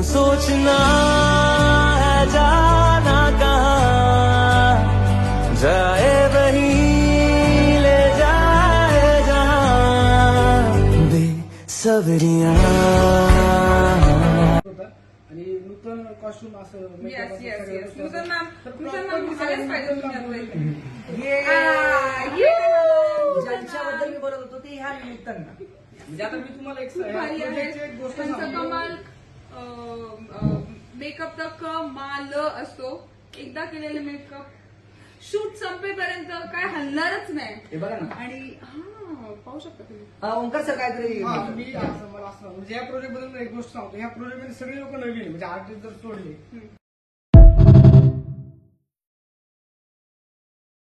क्यों सोचना है जाना कहाँ, जाए वही ले जाए जहाँ बेसब्रियां. आणि नूतन कॉस्ट्युम असं येस येस येस नूतन मॅम दिसायलाच पाहिजे तुम्ही आपल्या इथे. ज्यांच्याबद्दल मी बोलत होतो ते ह्या निमित्तानं. म्हणजे आता मी तुम्हाला एक खूप भारी आहे. project एक गोष्ट त्यांचा सांगतो. कमाल मेकअपचा कमाल असतो. एकदा केलेले मेकअप शूट संपेपर्यंत काय हलणारच नाही. हे बघा ना. आणि हा पाहू शकता तुम्ही. ओंकार सर काहीतरी हा, मी असं मला असं म्हणजे या प्रोजेक्ट बद्दल एक गोष्ट सांगतो. ह्या प्रोजेक्ट मध्ये सगळे लोक नवीन आहे. म्हणजे आर्टिस्ट जर सोडले